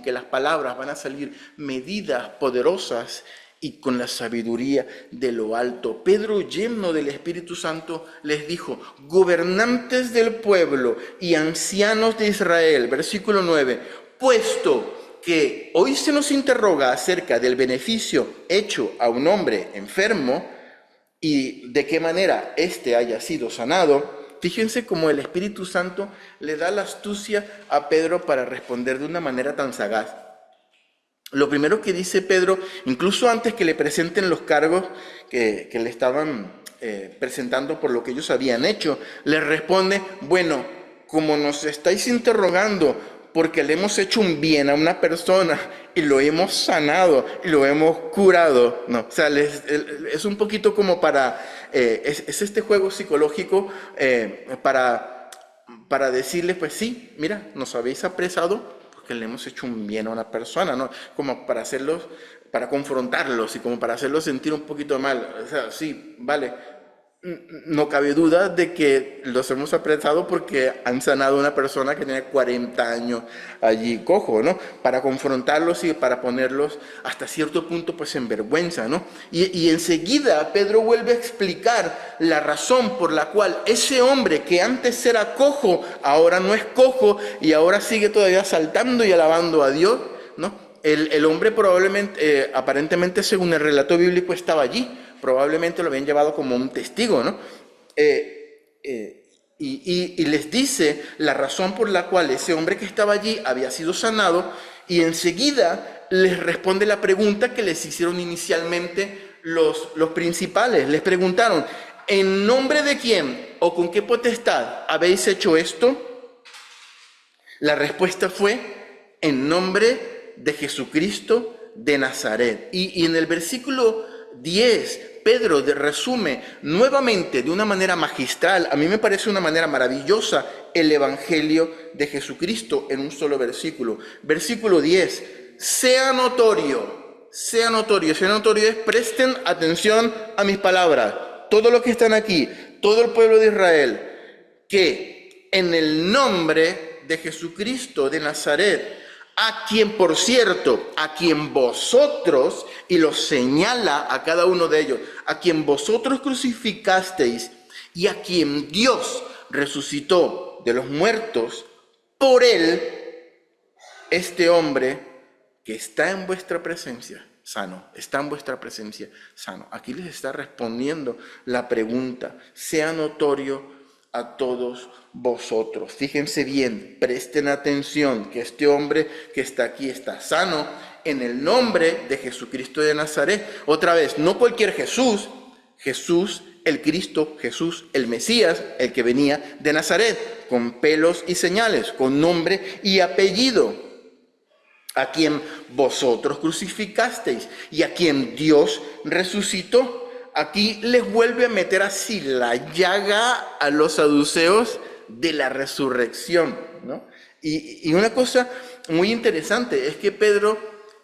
que las palabras van a salir medidas, poderosas y con la sabiduría de lo alto. Pedro, lleno del Espíritu Santo, les dijo, gobernantes del pueblo y ancianos de Israel, versículo 9, puesto que hoy se nos interroga acerca del beneficio hecho a un hombre enfermo y de qué manera éste haya sido sanado, fíjense cómo el Espíritu Santo le da la astucia a Pedro para responder de una manera tan sagaz. Lo primero que dice Pedro, incluso antes que le presenten los cargos que le estaban presentando por lo que ellos habían hecho, le responde, bueno, como nos estáis interrogando porque le hemos hecho un bien a una persona y lo hemos sanado y lo hemos curado, no, o sea, es un poquito como es este juego psicológico para decirles, pues sí, mira, nos habéis apresado que le hemos hecho un bien a una persona, ¿no? Como para confrontarlos y como para hacerlos sentir un poquito mal. O sea, sí, vale, no cabe duda de que los hemos apresado porque han sanado a una persona que tiene 40 años allí cojo, ¿no? Para confrontarlos y para ponerlos hasta cierto punto pues en vergüenza, ¿no? Y enseguida Pedro vuelve a explicar la razón por la cual ese hombre que antes era cojo, ahora no es cojo y ahora sigue todavía saltando y alabando a Dios, ¿no? El hombre probablemente, aparentemente según el relato bíblico, estaba allí. Probablemente lo habían llevado como un testigo, ¿no? Y les dice la razón por la cual ese hombre que estaba allí había sido sanado, y enseguida les responde la pregunta que les hicieron inicialmente los principales. Les preguntaron, ¿en nombre de quién o con qué potestad habéis hecho esto? La respuesta fue, en nombre de Jesucristo de Nazaret. Y en el versículo 10, Pedro resume nuevamente de una manera magistral, a mí me parece una manera maravillosa, el Evangelio de Jesucristo en un solo versículo. Versículo 10, sea notorio es, presten atención a mis palabras, todos los que están aquí, todo el pueblo de Israel, que en el nombre de Jesucristo de Nazaret, a quien, por cierto, a quien vosotros, y lo señala a cada uno de ellos, a quien vosotros crucificasteis y a quien Dios resucitó de los muertos, por él, este hombre que está en vuestra presencia, sano, está en vuestra presencia, sano. Aquí les está respondiendo la pregunta, sea notorio a todos vosotros. Fíjense bien, presten atención que este hombre que está aquí está sano en el nombre de Jesucristo de Nazaret. Otra vez, no cualquier Jesús, Jesús el Cristo, Jesús el Mesías, el que venía de Nazaret, con pelos y señales, con nombre y apellido, a quien vosotros crucificasteis y a quien Dios resucitó. Aquí les vuelve a meter así la llaga a los saduceos de la resurrección, ¿no? Y una cosa muy interesante es que Pedro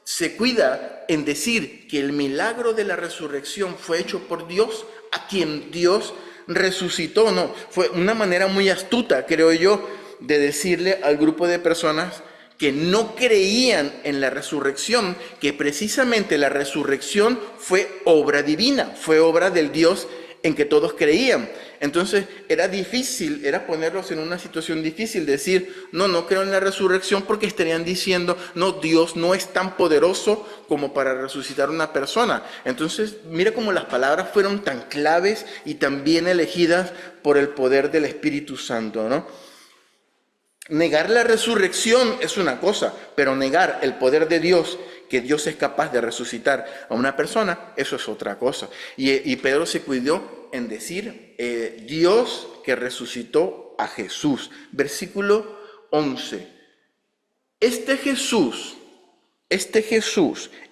se cuida en decir que el milagro de la resurrección fue hecho por Dios, a quien Dios resucitó, ¿no? Fue una manera muy astuta, creo yo, de decirle al grupo de personas que no creían en la resurrección, que precisamente la resurrección fue obra divina, fue obra del Dios en que todos creían. Entonces era difícil, era ponerlos en una situación difícil, decir, no creo en la resurrección, porque estarían diciendo, no, Dios no es tan poderoso como para resucitar a una persona. Entonces mira cómo las palabras fueron tan claves y tan bien elegidas por el poder del Espíritu Santo, ¿no? Negar la resurrección es una cosa, pero negar el poder de Dios, que Dios es capaz de resucitar a una persona, eso es otra cosa. Y Pedro se cuidó en decir, Dios que resucitó a Jesús. Versículo 11. Este Jesús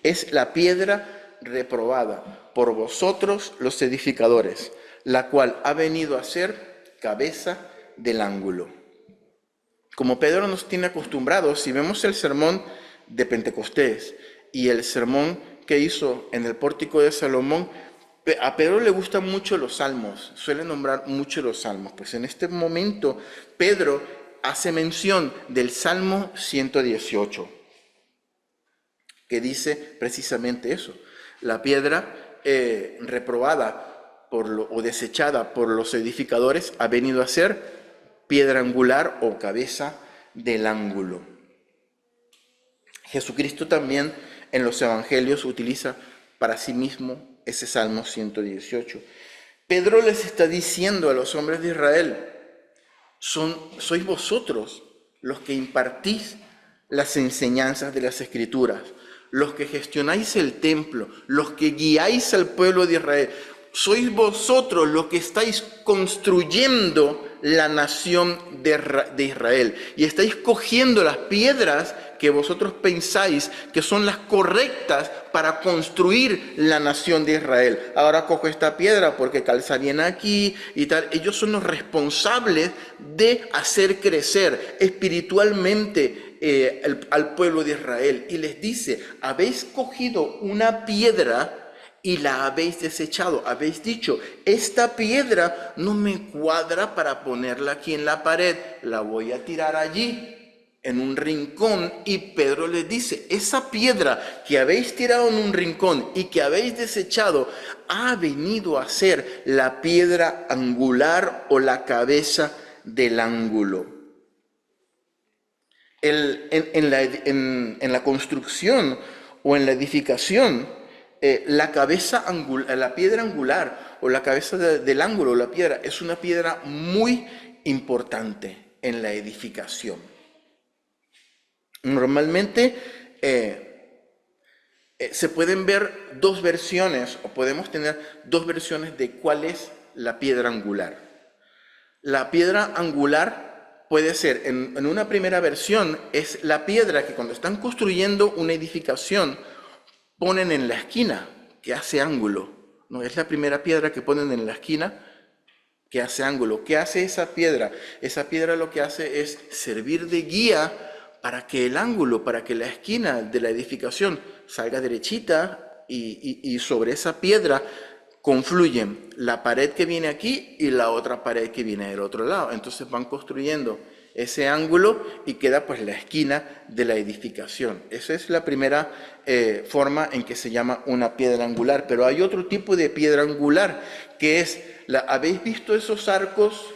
es la piedra reprobada por vosotros los edificadores, la cual ha venido a ser cabeza del ángulo. Como Pedro nos tiene acostumbrados, si vemos el sermón de Pentecostés y el sermón que hizo en el pórtico de Salomón, a Pedro le gustan mucho los salmos, suele nombrar mucho los salmos. Pues en este momento Pedro hace mención del Salmo 118, que dice precisamente eso. La piedra reprobada o desechada por los edificadores ha venido a ser piedra angular o cabeza del ángulo. Jesucristo también en los evangelios utiliza para sí mismo ese Salmo 118. Pedro les está diciendo a los hombres de Israel, sois vosotros los que impartís las enseñanzas de las Escrituras, los que gestionáis el templo, los que guiáis al pueblo de Israel. Sois vosotros los que estáis construyendo la nación de Israel y estáis cogiendo las piedras que vosotros pensáis que son las correctas para construir la nación de Israel. Ahora cojo esta piedra porque calza bien aquí y tal. Ellos son los responsables de hacer crecer espiritualmente al pueblo de Israel. Y les dice, habéis cogido una piedra y la habéis desechado, habéis dicho, esta piedra no me cuadra para ponerla aquí en la pared, la voy a tirar allí, en un rincón. Y Pedro les dice, esa piedra que habéis tirado en un rincón y que habéis desechado, ha venido a ser la piedra angular o la cabeza del ángulo. En la construcción o en la edificación, la piedra angular o la cabeza del ángulo, la piedra, es una piedra muy importante en la edificación. Normalmente se pueden ver dos versiones, o podemos tener dos versiones de cuál es la piedra angular. La piedra angular puede ser, en una primera versión, es la piedra que cuando están construyendo una edificación ponen en la esquina, que hace ángulo, ¿no? Es la primera piedra que ponen en la esquina, que hace ángulo. ¿Qué hace esa piedra? Esa piedra lo que hace es servir de guía para que el ángulo, para que la esquina de la edificación salga derechita y sobre esa piedra confluyen la pared que viene aquí y la otra pared que viene del otro lado. Entonces van construyendo ese ángulo y queda pues la esquina de la edificación. Esa es la primera forma en que se llama una piedra angular. Pero hay otro tipo de piedra angular que es, ¿habéis visto esos arcos?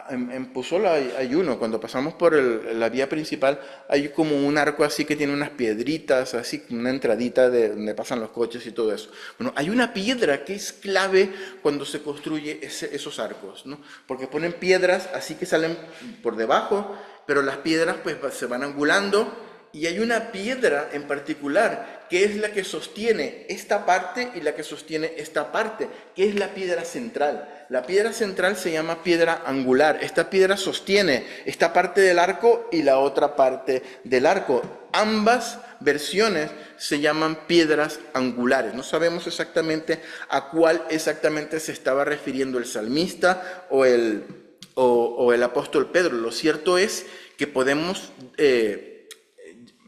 En Puzola hay uno, cuando pasamos por la vía principal, hay como un arco así que tiene unas piedritas, así una entradita donde pasan los coches y todo eso. Bueno, hay una piedra que es clave cuando se construye esos arcos, ¿no? Porque ponen piedras así que salen por debajo, pero las piedras pues se van angulando. Y hay una piedra en particular que es la que sostiene esta parte y la que sostiene esta parte, que es la piedra central. La piedra central se llama piedra angular. Esta piedra sostiene esta parte del arco y la otra parte del arco. Ambas versiones se llaman piedras angulares. No sabemos exactamente a cuál exactamente se estaba refiriendo el salmista o el apóstol Pedro. Lo cierto es que podemos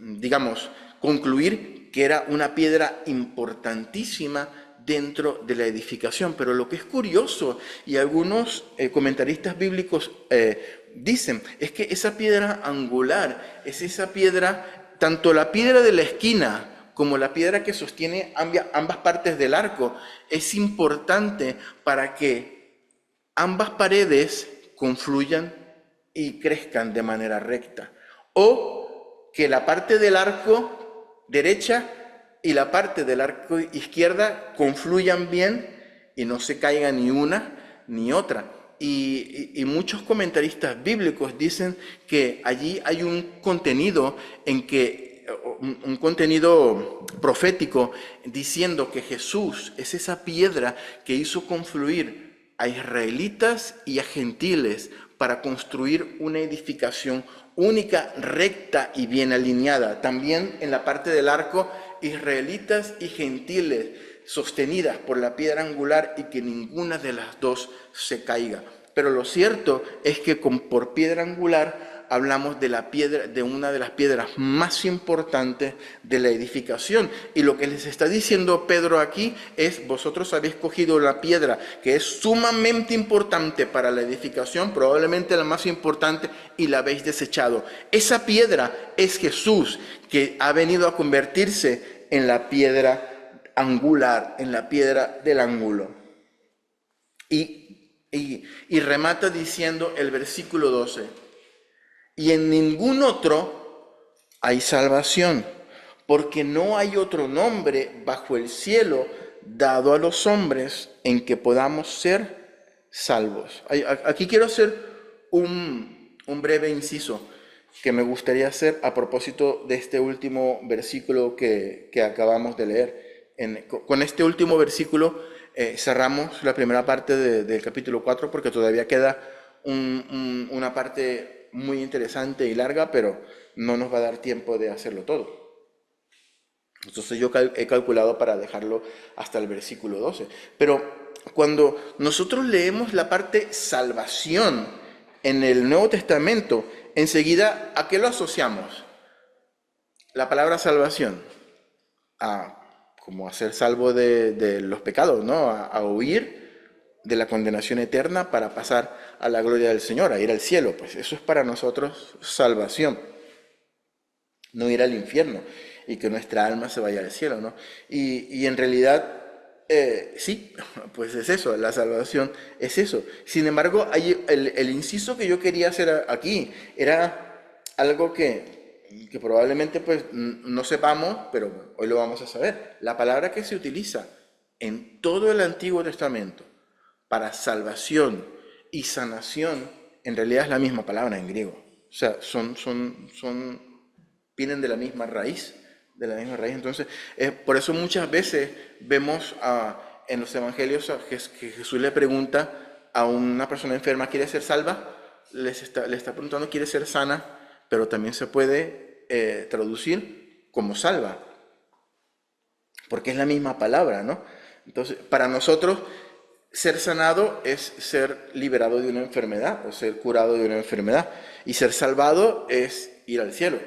digamos, concluir que era una piedra importantísima dentro de la edificación. Pero lo que es curioso, y algunos comentaristas bíblicos dicen, es que esa piedra angular es esa piedra, tanto la piedra de la esquina como la piedra que sostiene ambas partes del arco, es importante para que ambas paredes confluyan y crezcan de manera recta. O que la parte del arco derecha y la parte del arco izquierda confluyan bien y no se caiga ni una ni otra. Y muchos comentaristas bíblicos dicen que allí hay un contenido un contenido profético diciendo que Jesús es esa piedra que hizo confluir a israelitas y a gentiles para construir una edificación única, recta y bien alineada. También en la parte del arco, israelitas y gentiles sostenidas por la piedra angular y que ninguna de las dos se caiga. Pero lo cierto es que por piedra angular hablamos de una de las piedras más importantes de la edificación. Y lo que les está diciendo Pedro aquí es, vosotros habéis cogido la piedra que es sumamente importante para la edificación, probablemente la más importante, y la habéis desechado. Esa piedra es Jesús, que ha venido a convertirse en la piedra angular, en la piedra del ángulo. Y remata diciendo el versículo 12. Y en ningún otro hay salvación, porque no hay otro nombre bajo el cielo dado a los hombres en que podamos ser salvos. Aquí quiero hacer un breve inciso que me gustaría hacer a propósito de este último versículo que acabamos de leer. Con este último versículo cerramos la primera parte del capítulo 4 porque todavía queda una parte muy interesante y larga, pero no nos va a dar tiempo de hacerlo todo. Entonces yo he calculado para dejarlo hasta el versículo 12. Pero cuando nosotros leemos la parte salvación en el Nuevo Testamento, enseguida, ¿a qué lo asociamos? La palabra salvación, como a ser salvo de los pecados, ¿no? A huir de la condenación eterna para pasar a la gloria del Señor, a ir al cielo. Pues eso es para nosotros salvación, no ir al infierno y que nuestra alma se vaya al cielo, ¿no? Y en realidad, sí, pues es eso, la salvación es eso. Sin embargo, el inciso que yo quería hacer aquí era algo que probablemente pues no sepamos, pero hoy lo vamos a saber. La palabra que se utiliza en todo el Antiguo Testamento para salvación y sanación, en realidad es la misma palabra en griego. O sea, vienen de la misma raíz, Entonces, por eso muchas veces vemos en los evangelios que Jesús le pregunta a una persona enferma, ¿quiere ser salva? Le está preguntando, ¿quiere ser sana? Pero también se puede traducir como salva. porque es la misma palabra, ¿no? Entonces, para nosotros, ser sanado es ser liberado de una enfermedad o ser curado de una enfermedad. Y ser salvado es ir al cielo.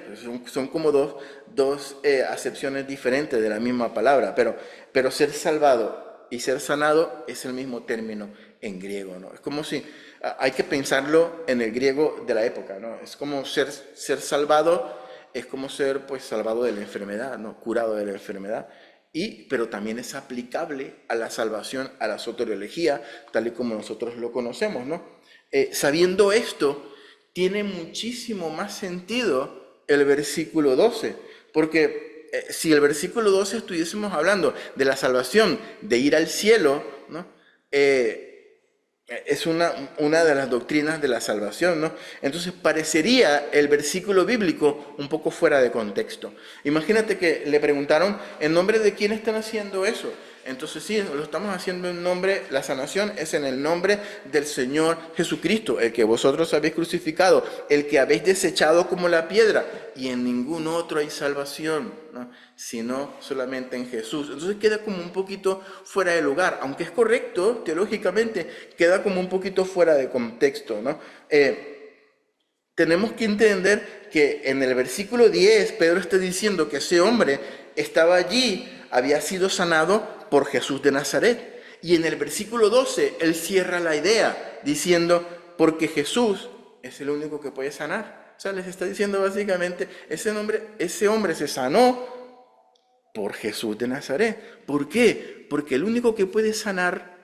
Son como dos acepciones diferentes de la misma palabra, pero ser salvado y ser sanado es el mismo término en griego, ¿no? Es como si, hay que pensarlo en el griego de la época, ¿no? Es como ser salvado, es como ser pues salvado de la enfermedad, ¿no? Curado de la enfermedad. Pero también es aplicable a la salvación, a la soteriología, tal y como nosotros lo conocemos, ¿no? Sabiendo esto, tiene muchísimo más sentido el versículo 12, porque si el versículo 12 estuviésemos hablando de la salvación, de ir al cielo, ¿no? Es una de las doctrinas de la salvación, ¿no? Entonces parecería el versículo bíblico un poco fuera de contexto. Imagínate que le preguntaron, ¿en nombre de quién están haciendo eso? Entonces sí, lo estamos haciendo en nombre, la sanación es en el nombre del Señor Jesucristo, el que vosotros habéis crucificado, el que habéis desechado como la piedra, y en ningún otro hay salvación, ¿no? Sino solamente en Jesús. Entonces queda como un poquito fuera de lugar, aunque es correcto teológicamente, queda como un poquito fuera de contexto, ¿no? Tenemos que entender que en el versículo 10 Pedro está diciendo que ese hombre estaba allí, había sido sanado por Jesús de Nazaret. Y en el versículo 12 él cierra la idea diciendo, porque Jesús es el único que puede sanar. O sea, les está diciendo básicamente, ese hombre se sanó por Jesús de Nazaret. ¿Por qué? Porque el único que puede sanar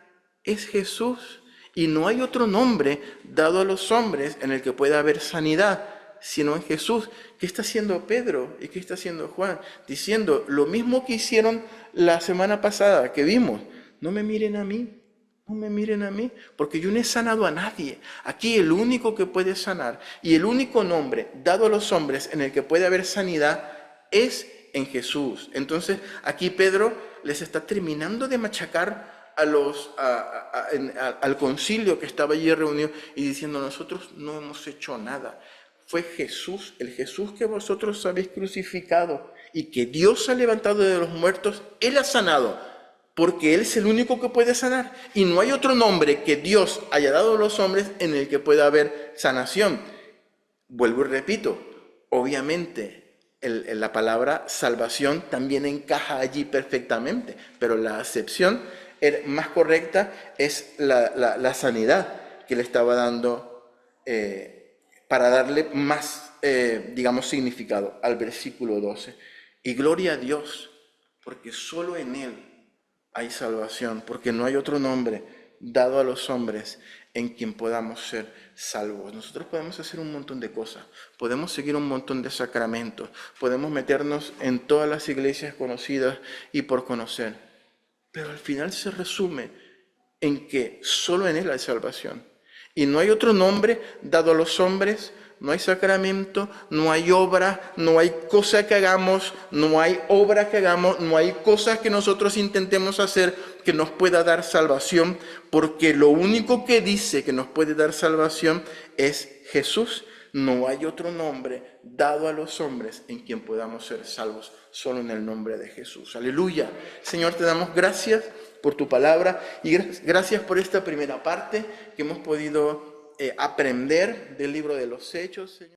es Jesús. Y no hay otro nombre dado a los hombres en el que pueda haber sanidad, sino en Jesús. ¿Qué está haciendo Pedro y qué está haciendo Juan? Diciendo lo mismo que hicieron la semana pasada que vimos. No me miren a mí, no me miren a mí, porque yo no he sanado a nadie. Aquí el único que puede sanar y el único nombre dado a los hombres en el que puede haber sanidad es en Jesús. Entonces aquí Pedro les está terminando de machacar al concilio que estaba allí reunido y diciendo, nosotros no hemos hecho nada. Fue Jesús, el Jesús que vosotros habéis crucificado y que Dios ha levantado de los muertos, Él ha sanado, porque Él es el único que puede sanar. Y no hay otro nombre que Dios haya dado a los hombres en el que pueda haber sanación. Vuelvo y repito, obviamente la palabra salvación también encaja allí perfectamente, pero la acepción más correcta es la sanidad que le estaba dando para darle más, digamos, significado al versículo 12. Y gloria a Dios, porque solo en Él hay salvación, porque no hay otro nombre dado a los hombres en quien podamos ser salvos. Nosotros podemos hacer un montón de cosas, podemos seguir un montón de sacramentos, podemos meternos en todas las iglesias conocidas y por conocer, pero al final se resume en que solo en Él hay salvación. Y no hay otro nombre dado a los hombres, no hay sacramento, no hay obra, no hay cosa que hagamos, no hay obra que hagamos, no hay cosas que nosotros intentemos hacer que nos pueda dar salvación, porque lo único que dice que nos puede dar salvación es Jesús. No hay otro nombre dado a los hombres en quien podamos ser salvos, solo en el nombre de Jesús. Aleluya. Señor, te damos gracias por tu palabra y gracias por esta primera parte que hemos podido aprender del libro de los Hechos, Señor.